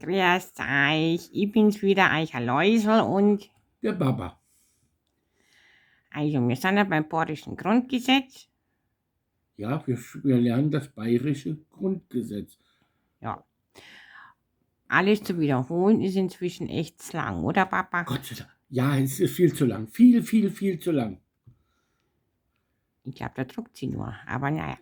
Grüß euch, ich bin's wieder, euch Aloisl und Der Baba. also wir sind ja beim Bayerischen Grundgesetz. Ja, wir lernen das bayerische Grundgesetz. Ja, alles zu wiederholen ist inzwischen echt zu lang, oder Papa? Gott sei Dank. Ja, es ist viel zu lang. Viel, viel, viel zu lang. Ich glaube, da druckt sie nur, aber naja.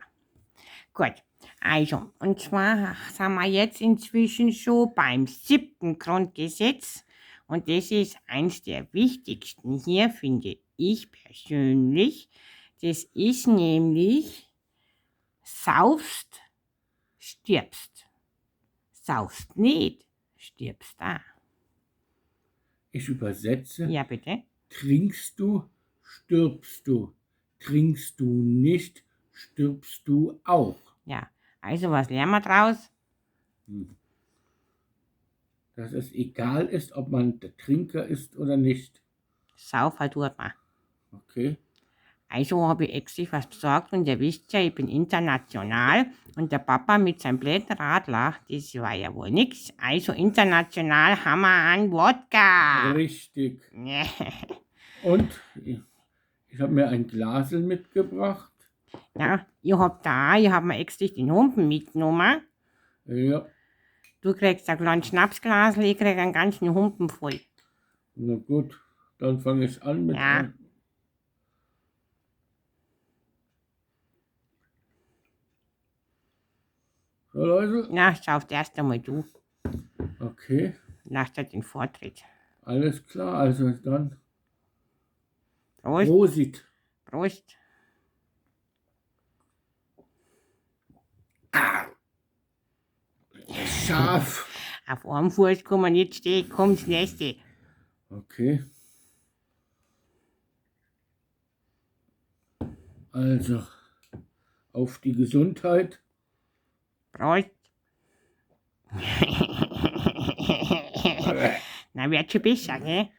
Gut, also, und zwar sind wir jetzt inzwischen schon beim 7. Grundgesetz und das ist eins der wichtigsten hier, finde ich persönlich. Das ist nämlich: Saufst, stirbst. Saufst nicht, stirbst da. Ich übersetze. Ja, bitte? Trinkst du, stirbst du. Trinkst du nicht, stirbst du auch. Ja, also was lernen wir draus? Dass es egal ist, ob man der Trinker ist oder nicht. Saufen tut man. Okay? Also habe ich extra was besorgt und ihr wisst ja, ich bin international und der Papa mit seinem blöden Radler, das war ja wohl nix. Also international haben wir einen Wodka. Richtig. Und ich habe mir ein Glasel mitgebracht. Ja, ich hab mir extra den Humpen mitgenommen. Ja. Du kriegst ein kleines Schnapsglas, ich krieg einen ganzen Humpen voll. Na gut, dann fange ich an mit Ja. So, Leute. Na, schaust erst einmal du. Okay. Lass dir den Vortritt. Alles klar, also dann. Prost. Prosit. Prost. Scharf. Auf einem Fuß kann man nicht stehen, kommt's das nächste. Okay. Also, auf die Gesundheit. Prost. Na, wird schon besser, ne?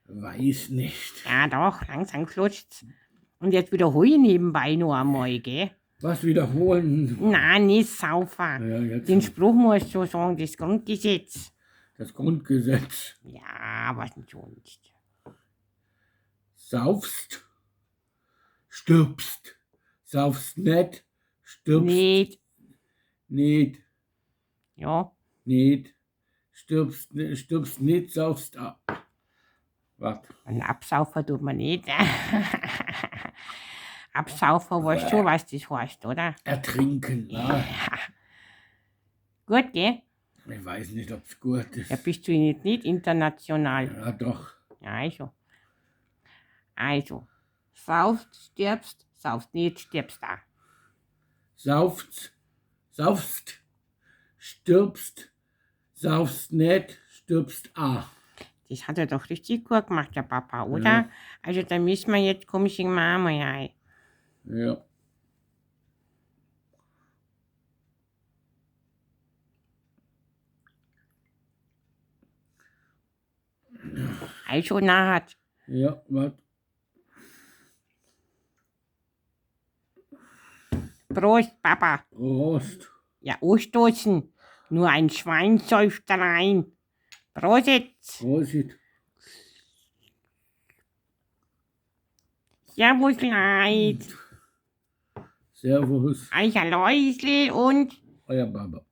Weiß nicht. Ja, doch, langsam flutscht's. Und jetzt wiederhole ich nebenbei noch einmal, gell? Was wiederholen? Nein, nicht saufen. Ja, jetzt Den Spruch musst du sagen, das Grundgesetz. das Grundgesetz. Ja, was denn sonst? Saufst, stirbst. Saufst nicht, stirbst Nicht. nicht. Ja. Nicht. Stirbst nicht, saufst ab. Was? Ein Absaufer tut man nicht. Absaufer weißt schon, was das heißt, oder? Ertrinken, ja. Gut, gell? Ich weiß nicht, ob es gut ist. Ja, bist du nicht international. Ja, doch. Ja, also. Saufst, stirbst, saufst nicht, stirbst da. Saufst, stirbst, saufst nicht, stirbst a. Das hat er doch richtig gut gemacht, der Papa, oder? Ja. Also da müssen wir jetzt komischen Mama ein. Ja. Also naht. Ja, was? Prost, Papa. Prost. Ja, anstoßen. Nur ein Schwein säuft rein. Prosit. Prosit. Servus, Leid. Servus. Euer Läusel und Euer Baba.